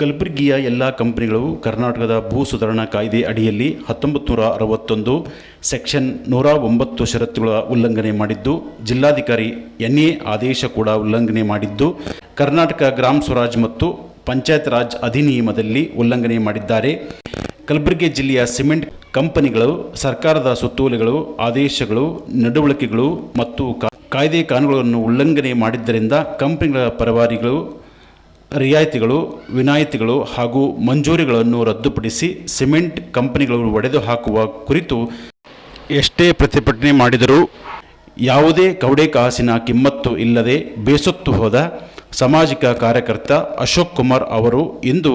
ಕಲಬುರಗಿಯ ಎಲ್ಲ ಕಂಪನಿಗಳು ಕರ್ನಾಟಕದ ಭೂ ಸುಧಾರಣಾ ಕಾಯ್ದೆ ಅಡಿಯಲ್ಲಿ 1961 ಸೆಕ್ಷನ್ 109 ಷರತ್ತುಗಳ ಉಲ್ಲಂಘನೆ ಮಾಡಿದ್ದು, ಜಿಲ್ಲಾಧಿಕಾರಿ NA ಆದೇಶ ಕೂಡ ಉಲ್ಲಂಘನೆ ಮಾಡಿದ್ದು, ಕರ್ನಾಟಕ ಗ್ರಾಮ ಸ್ವರಾಜ್ ಮತ್ತು ಪಂಚಾಯತ್ ರಾಜ್ ಅಧಿನಿಯಮದಲ್ಲಿ ಉಲ್ಲಂಘನೆ ಮಾಡಿದ್ದಾರೆ. ಕಲಬುರಗಿ ಜಿಲ್ಲೆಯ ಸಿಮೆಂಟ್ ಕಂಪನಿಗಳು ಸರ್ಕಾರದ ಸುತ್ತೋಲೆಗಳು, ಆದೇಶಗಳು, ನಡವಳಿಕೆಗಳು ಮತ್ತು ಕಾಯ್ದೆ ಕಾನೂನುಗಳನ್ನು ಉಲ್ಲಂಘನೆ ಮಾಡಿದ್ದರಿಂದ ಕಂಪನಿಗಳ ಪರವಾನಿಗಳು, ರಿಯಾಯಿತಿಗಳು, ವಿನಾಯಿತಿಗಳು ಹಾಗೂ ಮಂಜೂರಿಗಳನ್ನು ರದ್ದುಪಡಿಸಿ ಸಿಮೆಂಟ್ ಕಂಪನಿಗಳು ಒಡೆದು ಹಾಕುವ ಕುರಿತು ಎಷ್ಟೇ ಪ್ರತಿಭಟನೆ ಮಾಡಿದರೂ ಯಾವುದೇ ಕವಡೆ ಕಾಸಿನ ಕಿಮ್ಮತ್ತು ಇಲ್ಲದೆ ಬೇಸತ್ತು ಹೋದ ಸಾಮಾಜಿಕ ಕಾರ್ಯಕರ್ತ ಅಶೋಕ್ ಕುಮಾರ್ ಅವರು ಇಂದು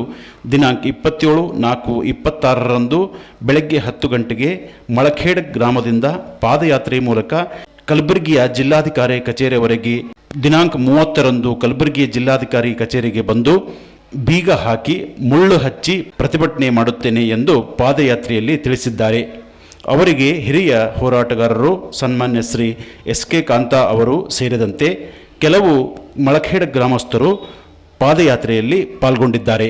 ದಿನಾಂಕ 27/4/26ರಂದು ಬೆಳಗ್ಗೆ 10 ಗಂಟೆಗೆ ಮಳಖೇಡ್ ಗ್ರಾಮದಿಂದ ಪಾದಯಾತ್ರೆ ಮೂಲಕ ಕಲಬುರಗಿಯ ಜಿಲ್ಲಾಧಿಕಾರಿ ಕಚೇರಿಯವರೆಗೆ ದಿನಾಂಕ 30ರಂದು ಕಲಬುರಗಿ ಜಿಲ್ಲಾಧಿಕಾರಿ ಕಚೇರಿಗೆ ಬಂದು ಬೀಗ ಹಾಕಿ ಮುಳ್ಳು ಹಚ್ಚಿ ಪ್ರತಿಭಟನೆ ಮಾಡುತ್ತೇನೆ ಎಂದು ಪಾದಯಾತ್ರೆಯಲ್ಲಿ ತಿಳಿಸಿದ್ದಾರೆ. ಅವರಿಗೆ ಹಿರಿಯ ಹೋರಾಟಗಾರರು ಸನ್ಮಾನ್ಯ ಶ್ರೀ SK ಕಾಂತಾ ಅವರು ಸೇರಿದಂತೆ ಕೆಲವು ಮಳಖೇಡ್ ಗ್ರಾಮಸ್ಥರು ಪಾದಯಾತ್ರೆಯಲ್ಲಿ ಪಾಲ್ಗೊಂಡಿದ್ದಾರೆ.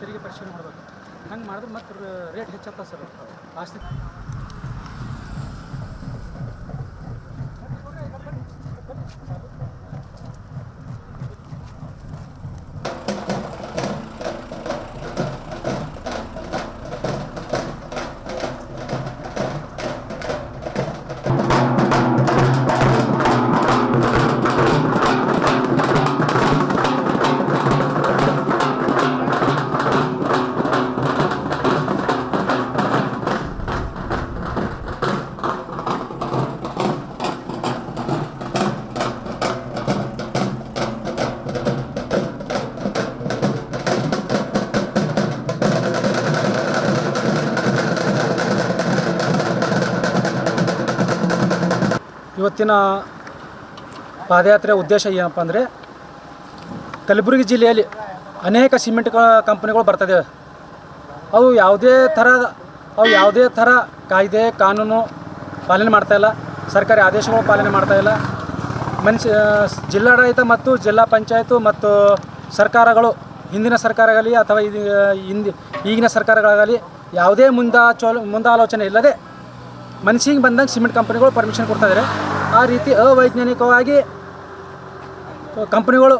ತೆರಿಗೆ ಪರಿಶೀಲನೆ ಮಾಡಬೇಕು. ಹಂಗೆ ಮಾಡಿದ್ರೆ ಮತ್ತೆ ರೇಟ್ ಹೆಚ್ಚಾಗ್ತದೆ ಸರ್. ಆಸ್ತಿ ಇವತ್ತಿನ ಪಾದಯಾತ್ರೆ ಉದ್ದೇಶ ಏನಪ್ಪ ಅಂದರೆ, ಕಲಬುರಗಿ ಜಿಲ್ಲೆಯಲ್ಲಿ ಅನೇಕ ಸಿಮೆಂಟ್ ಕಂಪನಿಗಳು ಬರ್ತದೆ. ಅವು ಯಾವುದೇ ಥರ ಕಾಯ್ದೆ ಕಾನೂನು ಪಾಲನೆ ಮಾಡ್ತಾಯಿಲ್ಲ, ಸರ್ಕಾರಿ ಆದೇಶಗಳು ಪಾಲನೆ ಮಾಡ್ತಾಯಿಲ್ಲ. ಜಿಲ್ಲಾಡಳಿತ ಮತ್ತು ಜಿಲ್ಲಾ ಪಂಚಾಯತು ಮತ್ತು ಸರ್ಕಾರಗಳು, ಹಿಂದಿನ ಸರ್ಕಾರಗಳಾಗಲಿ ಅಥವಾ ಈಗಿನ ಸರ್ಕಾರಗಳಾಗಲಿ ಯಾವುದೇ ಮುಂದಾಲೋಚನೆ ಇಲ್ಲದೆ ಮನಸ್ಸಿಗೆ ಬಂದಂಗೆ ಸಿಮೆಂಟ್ ಕಂಪನಿಗಳು ಪರ್ಮಿಷನ್ ಕೊಡ್ತಾಯಿದ್ದಾರೆ. ಆ ರೀತಿ ಅವೈಜ್ಞಾನಿಕವಾಗಿ ಕಂಪನಿಗಳು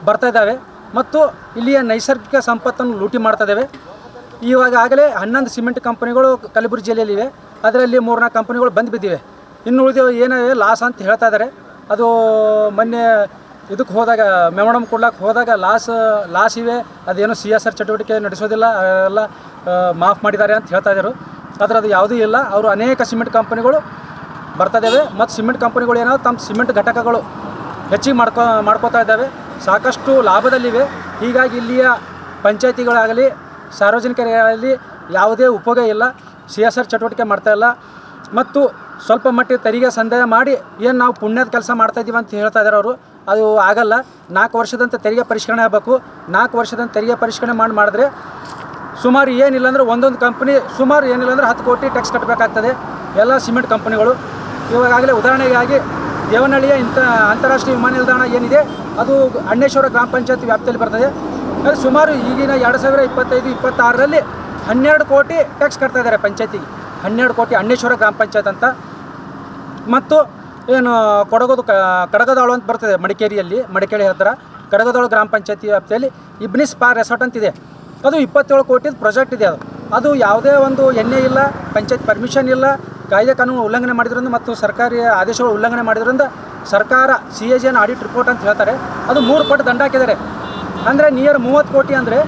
ಬರ್ತಾಯಿದ್ದಾವೆ ಮತ್ತು ಇಲ್ಲಿಯ ನೈಸರ್ಗಿಕ ಸಂಪತ್ತನ್ನು ಲೂಟಿ ಮಾಡ್ತಾಯಿದ್ದಾವೆ. ಆಗಲೇ 11 ಸಿಮೆಂಟ್ ಕಂಪನಿಗಳು ಕಲಬುರಗಿ ಜಿಲ್ಲೆಯಲ್ಲಿವೆ. ಅದರಲ್ಲಿ 3-4 ಕಂಪನಿಗಳು ಬಂದು ಬಿದ್ದಿವೆ. ಇನ್ನು ಉಳಿದಿವೆ ಏನಿವೆ ಲಾಸ್ ಅಂತ ಹೇಳ್ತಾ ಇದ್ದಾರೆ. ಅದು ಮೊನ್ನೆ ಇದಕ್ಕೆ ಹೋದಾಗ ಮೆಮೊರಂ ಕೊಡ್ಲಿಕ್ಕೆ ಹೋದಾಗ ಲಾಸ್ ಇವೆ, ಅದೇನು CSR ಚಟುವಟಿಕೆ ನಡೆಸೋದಿಲ್ಲ, ಎಲ್ಲ ಮಾಫ್ ಮಾಡಿದ್ದಾರೆ ಅಂತ ಹೇಳ್ತಾ ಇದ್ದಾರೆ. ಆದರೆ ಅದು ಯಾವುದೂ ಇಲ್ಲ. ಅವರು ಅನೇಕ ಸಿಮೆಂಟ್ ಕಂಪನಿಗಳು ಬರ್ತಾಯಿದ್ದಾವೆ ಮತ್ತು ಸಿಮೆಂಟ್ ಕಂಪನಿಗಳು ಏನೋ ತಮ್ಮ ಸಿಮೆಂಟ್ ಘಟಕಗಳು ಹೆಚ್ಚಿಗೆ ಮಾಡ್ಕೋತಾ ಇದ್ದಾವೆ, ಸಾಕಷ್ಟು ಲಾಭದಲ್ಲಿವೆ. ಹೀಗಾಗಿ ಇಲ್ಲಿಯ ಪಂಚಾಯತಿಗಳಾಗಲಿ ಸಾರ್ವಜನಿಕರಾಗಲಿ ಯಾವುದೇ ಉಪಯೋಗ ಇಲ್ಲ, CSR ಚಟುವಟಿಕೆ ಮಾಡ್ತಾಯಿಲ್ಲ. ಮತ್ತು ಸ್ವಲ್ಪ ಮಟ್ಟಿಗೆ ತೆರಿಗೆ ಸಂದಾಯ ಮಾಡಿ ಏನು ನಾವು ಪುಣ್ಯದ ಕೆಲಸ ಮಾಡ್ತಾಯಿದ್ದೀವಿ ಅಂತ ಹೇಳ್ತಾ ಇದ್ದಾರೆ ಅವರು. ಅದು ಆಗಲ್ಲ. 4 ವರ್ಷದಂತೆ ತೆರಿಗೆ ಪರಿಷ್ಕರಣೆ ಆಗಬೇಕು. 4 ವರ್ಷದಂತೆ ತೆರಿಗೆ ಪರಿಷ್ಕರಣೆ ಮಾಡಿದ್ರೆ ಸುಮಾರು ಏನಿಲ್ಲ ಅಂದರೆ ಒಂದೊಂದು ಕಂಪ್ನಿ ಸುಮಾರು ಏನಿಲ್ಲ ಅಂದರೆ 10 ಕೋಟಿ ಟ್ಯಾಕ್ಸ್ ಕಟ್ಟಬೇಕಾಗ್ತದೆ ಎಲ್ಲ ಸಿಮೆಂಟ್ ಕಂಪ್ನಿಗಳು. ಇವಾಗಲೇ ಉದಾಹರಣೆಗಾಗಿ ದೇವನಹಳ್ಳಿಯ ಅಂತಾರಾಷ್ಟ್ರೀಯ ವಿಮಾನ ನಿಲ್ದಾಣ ಏನಿದೆ ಅದು ಅಣ್ಣೇಶ್ವರ ಗ್ರಾಮ ಪಂಚಾಯತ್ ವ್ಯಾಪ್ತಿಯಲ್ಲಿ ಬರ್ತದೆ. ಅದು ಸುಮಾರು ಈಗಿನ 2025-26ರಲ್ಲಿ 12 ಕೋಟಿ ಟ್ಯಾಕ್ಸ್ ಕಟ್ತಾ ಇದ್ದಾರೆ ಪಂಚಾಯತಿಗೆ. 12 ಕೋಟಿ ಅಣ್ಣೇಶ್ವರ ಗ್ರಾಮ ಪಂಚಾಯತ್ ಅಂತ. ಮತ್ತು ಏನು ಕಡಗದಾಳು ಅಂತ ಬರ್ತದೆ ಮಡಿಕೇರಿ ಹತ್ತಿರ ಕಡಗದಾಳು ಗ್ರಾಮ ಪಂಚಾಯತಿ ವ್ಯಾಪ್ತಿಯಲ್ಲಿ ಇಬ್ನಿ ಸ್ಪಾ ರೆಸಾರ್ಟ್ ಅಂತಿದೆ. ಅದು 27 ಕೋಟಿದು ಪ್ರಾಜೆಕ್ಟ್ ಇದೆ. ಅದು ಯಾವುದೇ ಒಂದು ಎಣ್ಣೆ ಇಲ್ಲ, ಪಂಚಾಯತ್ ಪರ್ಮಿಷನ್ ಇಲ್ಲ, ಕಾಯ್ದೆ ಕಾನೂನು ಉಲ್ಲಂಘನೆ ಮಾಡಿದ್ರಿಂದ ಮತ್ತು ಸರ್ಕಾರಿ ಆದೇಶಗಳು ಉಲ್ಲಂಘನೆ ಮಾಡಿದ್ರಿಂದ ಸರ್ಕಾರ CAG ಆಡಿಟ್ ರಿಪೋರ್ಟ್ ಅಂತ ಹೇಳ್ತಾರೆ. ಅದು 3 ಪಟ್ಟು ದಂಡ ಹಾಕಿದ್ದಾರೆ. ಅಂದರೆ ನಿಯರ್ 30 ಕೋಟಿ ಅಂದರೆ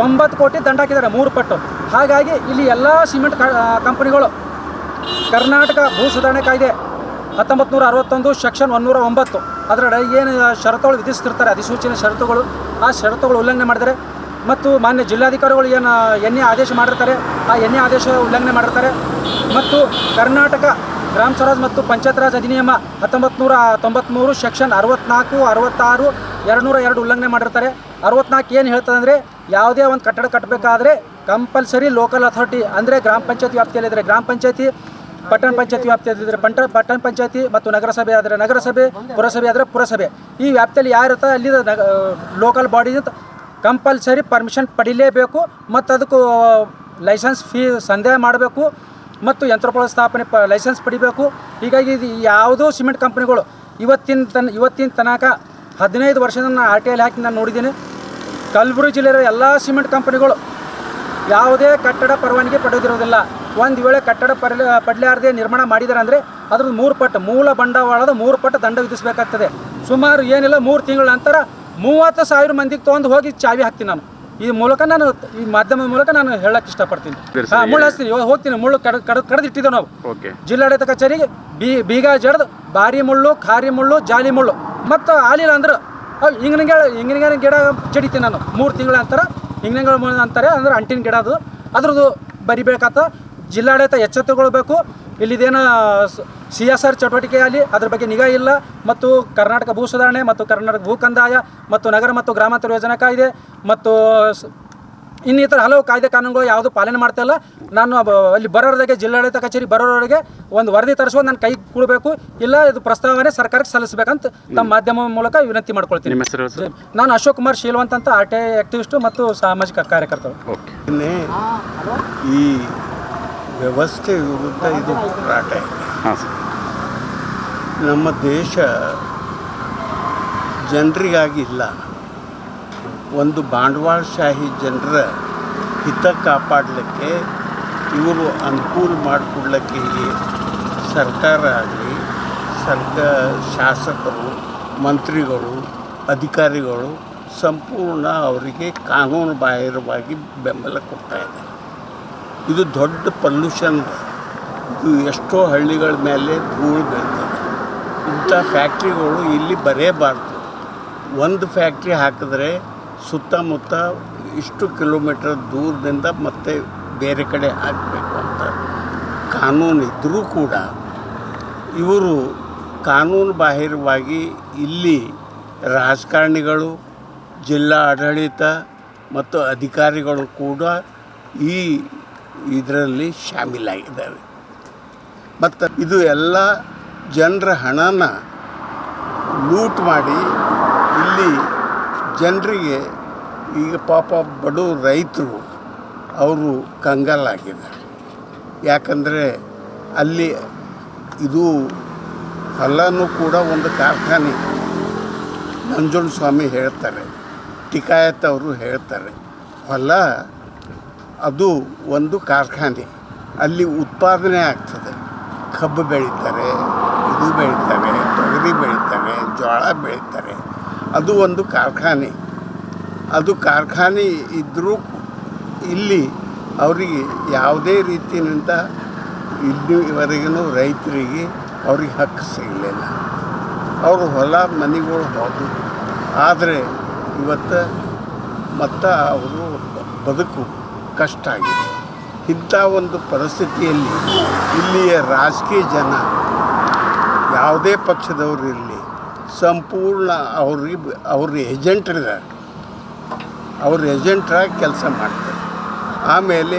90 ಕೋಟಿ ದಂಡ ಹಾಕಿದ್ದಾರೆ 3 ಪಟ್ಟು. ಹಾಗಾಗಿ ಇಲ್ಲಿ ಎಲ್ಲ ಸಿಮೆಂಟ್ ಕಂಪನಿಗಳು ಕರ್ನಾಟಕ ಭೂ ಸುಧಾರಣೆ ಕಾಯ್ದೆ 1961 ಸೆಕ್ಷನ್ 109 ಅದರ ಏನು ಷರತ್ತುಗಳು ವಿಧಿಸ್ತಿರ್ತಾರೆ, ಅಧಿಸೂಚನೆ ಷರತ್ತುಗಳು, ಆ ಷರತ್ತುಗಳು ಉಲ್ಲಂಘನೆ ಮಾಡಿದರೆ ಮತ್ತು ಮಾನ್ಯ ಜಿಲ್ಲಾಧಿಕಾರಿಗಳು ಏನು ಎನ್ಎ ಆದೇಶ ಮಾಡಿರ್ತಾರೆ, ಆ ಎನ್ಎ ಆದೇಶ ಉಲ್ಲಂಘನೆ ಮಾಡಿರ್ತಾರೆ. ಮತ್ತು ಕರ್ನಾಟಕ ಗ್ರಾಮ ಸ್ವರಾಜ್ ಮತ್ತು ಪಂಚಾಯತ್ ರಾಜ್ ಅಧಿನಿಯಮ 1993 ಸೆಕ್ಷನ್ 64, 66, 202 ಉಲ್ಲಂಘನೆ ಮಾಡಿರ್ತಾರೆ. 64 ಏನು ಹೇಳ್ತದೆ ಅಂದರೆ, ಯಾವುದೇ ಒಂದು ಕಟ್ಟಡ ಕಟ್ಟಬೇಕಾದ್ರೆ ಕಂಪಲ್ಸರಿ ಲೋಕಲ್ ಅಥಾರಿಟಿ ಅಂದರೆ ಗ್ರಾಮ ಪಂಚಾಯತಿ ವ್ಯಾಪ್ತಿಯಲ್ಲಿದ್ದರೆ ಗ್ರಾಮ ಪಂಚಾಯತಿ, ಪಟ್ಟಣ ಪಂಚಾಯತಿ ವ್ಯಾಪ್ತಿಯಲ್ಲಿದ್ದರೆ ಪಟ್ಟಣ ಪಂಚಾಯತಿ ಮತ್ತು ನಗರಸಭೆ ಆದರೆ ನಗರಸಭೆ, ಪುರಸಭೆ ಆದರೆ ಪುರಸಭೆ, ಈ ವ್ಯಾಪ್ತಿಯಲ್ಲಿ ಯಾರಿರ್ತಾರೆ ಅಲ್ಲಿ ಲೋಕಲ್ ಬಾಡಿ ಕಂಪಲ್ಸರಿ ಪರ್ಮಿಷನ್ ಪಡಿಲೇಬೇಕು. ಮತ್ತು ಅದಕ್ಕೂ ಲೈಸೆನ್ಸ್ ಫೀ ಸಂದೇಹ ಮಾಡಬೇಕು ಮತ್ತು ಯಂತ್ರೋಪಕರಣ ಸ್ಥಾಪನೆ ಲೈಸೆನ್ಸ್ ಪಡಿಬೇಕು. ಹೀಗಾಗಿ ಇದು ಯಾವುದೋ ಸಿಮೆಂಟ್ ಕಂಪ್ನಿಗಳು ಇವತ್ತಿನ ತನಕ 15 ವರ್ಷದ ನಾನು RTI ಹಾಕಿ ನಾನು ನೋಡಿದ್ದೀನಿ. ಕಲಬುರಗಿ ಜಿಲ್ಲೆಯ ಎಲ್ಲ ಸಿಮೆಂಟ್ ಕಂಪ್ನಿಗಳು ಯಾವುದೇ ಕಟ್ಟಡ ಪರವಾನಗಿ ಪಡೆದಿರೋದಿಲ್ಲ. ಒಂದು ವೇಳೆ ಕಟ್ಟಡ ಪಡಲಾರದೆ ನಿರ್ಮಾಣ ಮಾಡಿದ್ದಾರೆ ಅಂದರೆ ಅದ್ರದ್ದು 3 ಪಟ್ಟು ಮೂಲ ಬಂಡವಾಳದ 3 ಪಟ್ಟು ದಂಡ ವಿಧಿಸಬೇಕಾಗ್ತದೆ. ಸುಮಾರು ಏನಿಲ್ಲ 3 ತಿಂಗಳ ನಂತರ 30,000 ಮಂದಿಗೆ ತೊಗೊಂಡು ಹೋಗಿ ಚಾವಿ ಹಾಕ್ತೀನಿ. ನಾನು ಈ ಮೂಲಕ ನಾನು ಈ ಮಾಧ್ಯಮದ ಮೂಲಕ ನಾನು ಹೇಳಕ್ಕೆ ಇಷ್ಟಪಡ್ತೀನಿ. ಮುಳ್ಳು ಹಚ್ತೀನಿ, ಹೋಗ್ತೀನಿ, ಮುಳ್ಳು ಕಡ್ದಿಟ್ಟಿದ್ದೇವೆ ನಾವು ಜಿಲ್ಲಾಡಳಿತ ಕಚೇರಿಗೆ ಬೀಗ ಜಡ್ದು ಬಾರಿ ಮುಳ್ಳು, ಖಾರಿ ಮುಳ್ಳು, ಜಾಲಿ ಮುಳ್ಳು ಮತ್ತು ಆಲಿಲ್ಲ ಅಂದ್ರೆ ಹಿಂಗಿನ ಗಿಡ ಜಡಿತೀನಿ ನಾನು 3 ತಿಂಗಳ ನಂತರ. ಹಿಂಗಿನ ಅಂತಾರೆ ಅಂದ್ರೆ ಅಂಟಿನ ಗಿಡ ಅದ್ರದ್ದು ಬರಿಬೇಕಾತ. ಜಿಲ್ಲಾಡಳಿತ ಎಚ್ಚೆತ್ತುಕೊಳ್ಬೇಕು. ಇಲ್ಲಿದೇನು CSR ಚಟುವಟಿಕೆ ಆಗಲಿ ಅದ್ರ ಬಗ್ಗೆ ನಿಗಾ ಇಲ್ಲ. ಮತ್ತು ಕರ್ನಾಟಕ ಭೂ ಸುಧಾರಣೆ ಮತ್ತು ಕರ್ನಾಟಕ ಭೂ ಕಂದಾಯ ಮತ್ತು ನಗರ ಮತ್ತು ಗ್ರಾಮಾಂತರ ಯೋಜನಾ ಕಾಯ್ದೆ ಮತ್ತು ಇನ್ನಿತರ ಹಲವು ಕಾಯ್ದೆ ಕಾನೂನುಗಳು ಯಾವುದು ಪಾಲನೆ ಮಾಡ್ತಾಯಿಲ್ಲ. ನಾನು ಅಲ್ಲಿ ಬರೋರಿಗೆ ಜಿಲ್ಲಾಡಳಿತ ಕಚೇರಿ ಬರೋರಿಗೆ ಒಂದು ವರದಿ ತರಿಸೋದು ನನ್ನ ಕೈ ಕೊಡಬೇಕು, ಇಲ್ಲ ಇದು ಪ್ರಸ್ತಾವನೆ ಸರ್ಕಾರಕ್ಕೆ ಸಲ್ಲಿಸಬೇಕಂತ ತಮ್ಮ ಮಾಧ್ಯಮ ಮೂಲಕ ವಿನಂತಿ ಮಾಡ್ಕೊಳ್ತೀನಿ. ನಾನು ಅಶೋಕ್ ಕುಮಾರ್ ಶೀಲವಂತ್ ಅಂತ RTI ಆಕ್ಟಿವಿಸ್ಟು ಮತ್ತು ಸಾಮಾಜಿಕ ಕಾರ್ಯಕರ್ತರು. ಈ ವ್ಯವಸ್ಥೆ ವಿರುದ್ಧ ಇದು ಹೋರಾಟ ಇದೆ. ನಮ್ಮ ದೇಶ ಜನರಿಗಾಗಿಲ್ಲ, ಒಂದು ಬಂಡವಾಳಶಾಹಿ ಜನರ ಹಿತ ಕಾಪಾಡಲಿಕ್ಕೆ ಇವರು ಅನುಕೂಲ ಮಾಡಿಕೊಡ್ಲಿಕ್ಕೆ ಸರ್ಕಾರ ಆಗಲಿ ಶಾಸಕರು, ಮಂತ್ರಿಗಳು, ಅಧಿಕಾರಿಗಳು ಸಂಪೂರ್ಣ ಅವರಿಗೆ ಕಾನೂನು ಬಾಹಿರವಾಗಿ ಬೆಂಬಲ ಕೊಡ್ತಾ ಇದ್ದಾರೆ. ಇದು ದೊಡ್ಡ ಪೊಲ್ಯೂಷನ್. ಇದು ಎಷ್ಟೋ ಹಳ್ಳಿಗಳ ಮೇಲೆ ಧೂಳು ಬೀಳ್ತದೆ. ಇಂಥ ಫ್ಯಾಕ್ಟ್ರಿಗಳು ಇಲ್ಲಿ ಬರೇಬಾರ್ದು. ಒಂದು ಫ್ಯಾಕ್ಟ್ರಿ ಹಾಕಿದ್ರೆ ಸುತ್ತಮುತ್ತ ಇಷ್ಟು ಕಿಲೋಮೀಟರ್ ದೂರದಿಂದ ಮತ್ತೆ ಬೇರೆ ಕಡೆ ಹಾಕಬೇಕು ಅಂತ ಕಾನೂನು ಇದ್ದರೂ ಕೂಡ ಇವರು ಕಾನೂನು ಬಾಹಿರವಾಗಿ ಇಲ್ಲಿ ರಾಜಕಾರಣಿಗಳು, ಜಿಲ್ಲಾ ಆಡಳಿತ ಮತ್ತು ಅಧಿಕಾರಿಗಳು ಕೂಡ ಈ ಇದರಲ್ಲಿ ಶಾಮೀಲಾಗಿದ್ದಾರೆ. ಮತ್ತು ಇದು ಎಲ್ಲ ಜನರ ಹಣನ ಲೂಟ್ ಮಾಡಿ ಇಲ್ಲಿ ಜನರಿಗೆ ಈಗ ಪಾಪ ಬಡ ರೈತರು ಅವರು ಕಂಗಾಲಾಗಿದ್ದಾರೆ. ಯಾಕಂದರೆ ಅಲ್ಲಿ ಇದು ಹೊಲನೂ ಕೂಡ ಒಂದು ಕಾರ್ಖಾನೆ. ನಂಜುಂಡಸ್ವಾಮಿ ಹೇಳ್ತಾರೆ, ಟಿಕಾಯತ್ ಅವರು ಹೇಳ್ತಾರೆ, ಹೊಲ ಅದು ಒಂದು ಕಾರ್ಖಾನೆ. ಅಲ್ಲಿ ಉತ್ಪಾದನೆ ಆಗ್ತದೆ. ಕಬ್ಬು ಬೆಳೀತಾರೆ, ಇದು ಬೆಳೀತಾರೆ, ತೊಗರಿ ಬೆಳೀತಾರೆ, ಜೋಳ ಬೆಳೀತಾರೆ. ಅದು ಒಂದು ಕಾರ್ಖಾನೆ. ಅದು ಕಾರ್ಖಾನೆ ಇದ್ದರೂ ಇಲ್ಲಿ ಅವರಿಗೆ ಯಾವುದೇ ರೀತಿಯಿಂದ ಇಲ್ಲಿವರೆಗೂ ರೈತರಿಗೆ ಅವ್ರಿಗೆ ಹಕ್ಕು ಸಿಗಲಿಲ್ಲ. ಅವರು ಹೊಲ ಮನೆಗಳು ಹೋದು, ಆದರೆ ಇವತ್ತು ಮತ್ತು ಅವರು ಬದುಕು ಕಷ್ಟ ಆಗಿದೆ. ಇಂಥ ಒಂದು ಪರಿಸ್ಥಿತಿಯಲ್ಲಿ ಇಲ್ಲಿಯ ರಾಜಕೀಯ ಜನ ಯಾವುದೇ ಪಕ್ಷದವರು ಇರಲಿ ಸಂಪೂರ್ಣ ಅವ್ರ ಏಜೆಂಟ್ರಿದ್ದಾರೆ. ಅವ್ರ ಏಜೆಂಟ್ರಾಗಿ ಕೆಲಸ ಮಾಡ್ತಾರೆ. ಆಮೇಲೆ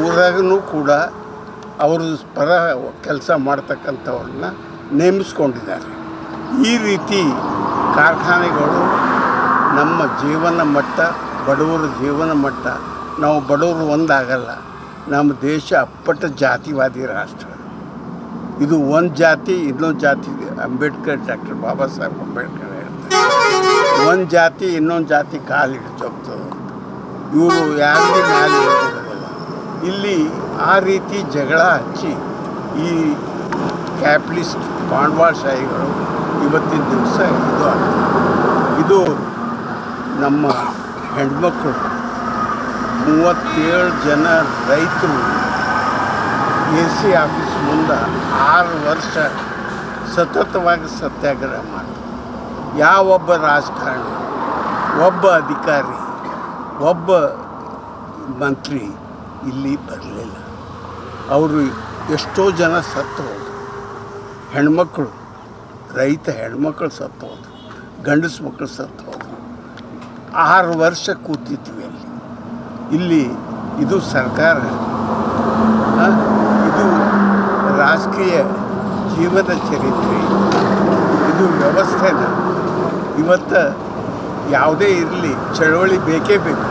ಊರಾಗೂ ಕೂಡ ಅವರು ಪರ ಕೆಲಸ ಮಾಡ್ತಕ್ಕಂಥವ್ರನ್ನ ನೇಮಿಸ್ಕೊಂಡಿದ್ದಾರೆ. ಈ ರೀತಿ ಕಾರ್ಖಾನೆಗಳು ನಮ್ಮ ಜೀವನ ಮಟ್ಟ, ಬಡವರ ಜೀವನ ಮಟ್ಟ, ನಾವು ಬಡವರು ಒಂದಾಗಲ್ಲ. ನಮ್ಮ ದೇಶ ಅಪ್ಪಟ ಜಾತಿವಾದಿ ರಾಷ್ಟ್ರ. ಇದು ಒಂದು ಜಾತಿ ಇನ್ನೊಂದು ಜಾತಿ, ಡಾಕ್ಟರ್ ಬಾಬಾ ಸಾಹೇಬ್ ಅಂಬೇಡ್ಕರ್ ಹೇಳ್ತಾರೆ, ಒಂದು ಜಾತಿ ಇನ್ನೊಂದು ಜಾತಿ ಕಾಲಿಟ್ಟು ಹೋಗ್ತದೆ ಅಂತ. ಇವರು ಯಾರಿಗೆ ಮ್ಯಾಲೆ ಇರೋದಿಲ್ಲ. ಇಲ್ಲಿ ಆ ರೀತಿ ಜಗಳ ಹಚ್ಚಿ ಈ ಕ್ಯಾಪಿಟಲಿಸ್ಟ್ ಬಂಡವಾಳಶಾಹಿಗಳು ಇವತ್ತಿನ ದಿವಸ ಇದು ಆಗ್ತದೆ. ಇದು ನಮ್ಮ ಹೆಣ್ಮಕ್ಕಳು 37 ಜನ ರೈತರು AC ಆಫೀಸ್ ಮುಂದೆ 6 ವರ್ಷ ಸತತವಾಗಿ ಸತ್ಯಾಗ್ರಹ ಮಾಡಿ ಯಾವೊಬ್ಬ ರಾಜಕಾರಣಿ, ಒಬ್ಬ ಅಧಿಕಾರಿ, ಒಬ್ಬ ಮಂತ್ರಿ ಇಲ್ಲಿ ಬರಲಿಲ್ಲ. ಅವರು ಎಷ್ಟೋ ಜನ ಸತ್ತು ಹೋದರು. ಹೆಣ್ಮಕ್ಳು, ರೈತ ಹೆಣ್ಮಕ್ಳು ಸತ್ತು ಹೋದರು, ಗಂಡಸು ಮಕ್ಕಳು ಸತ್ತು ಹೋದರು. 6 ವರ್ಷ ಕೂತಿದ್ವಿ ಅಲ್ಲಿ. ಇಲ್ಲಿ ಇದು ಸರ್ಕಾರ, ಇದು ರಾಜಕೀಯ ಜೀವನ ಚರಿತ್ರೆ, ಇದು ವ್ಯವಸ್ಥೆನ ಇವತ್ತು ಯಾವುದೇ ಇರಲಿ ಚಳವಳಿ ಬೇಕೇ ಬೇಕು.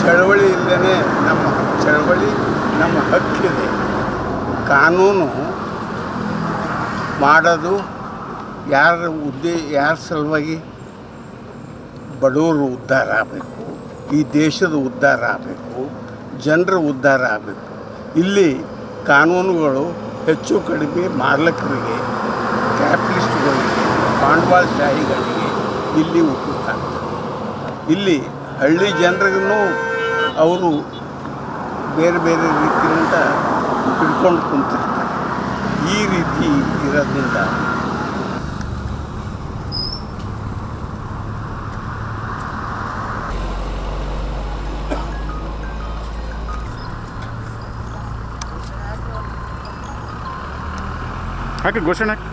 ಚಳವಳಿ ಇಲ್ಲದೇ ನಮ್ಮ ಹಕ್ಕಿದೆ. ಕಾನೂನು ಮಾಡೋದು ಯಾರ ಸಲುವಾಗಿ? ಬಡವರು ಉದ್ಧಾರ ಆಗಬೇಕು, ಈ ದೇಶದ ಉದ್ಧಾರ ಆಗಬೇಕು, ಜನರ ಉದ್ಧಾರ ಆಗಬೇಕು. ಇಲ್ಲಿ ಕಾನೂನುಗಳು ಹೆಚ್ಚು ಕಡಿಮೆ ಮಾಲಕರಿಗೆ, ಕ್ಯಾಪಿಟಲಿಸ್ಟ್ಗಳಿಗೆ, ಬಂಡವಾಳಶಾಹಿಗಳಿಗೆ ಇಲ್ಲಿ ಉಪಯೋಗ ಆಗ್ತದೆ. ಇಲ್ಲಿ ಹಳ್ಳಿ ಜನರಿಗೂ ಅವರು ಬೇರೆ ಬೇರೆ ರೀತಿಯಿಂದ ಹಿಡ್ಕೊಂಡು ಕುಂತಿರ್ತಾರೆ. ಈ ರೀತಿ ಇರೋದ್ರಿಂದ ಹಾಕಿ ಘೋಷಣೆ ಹಾಕಿ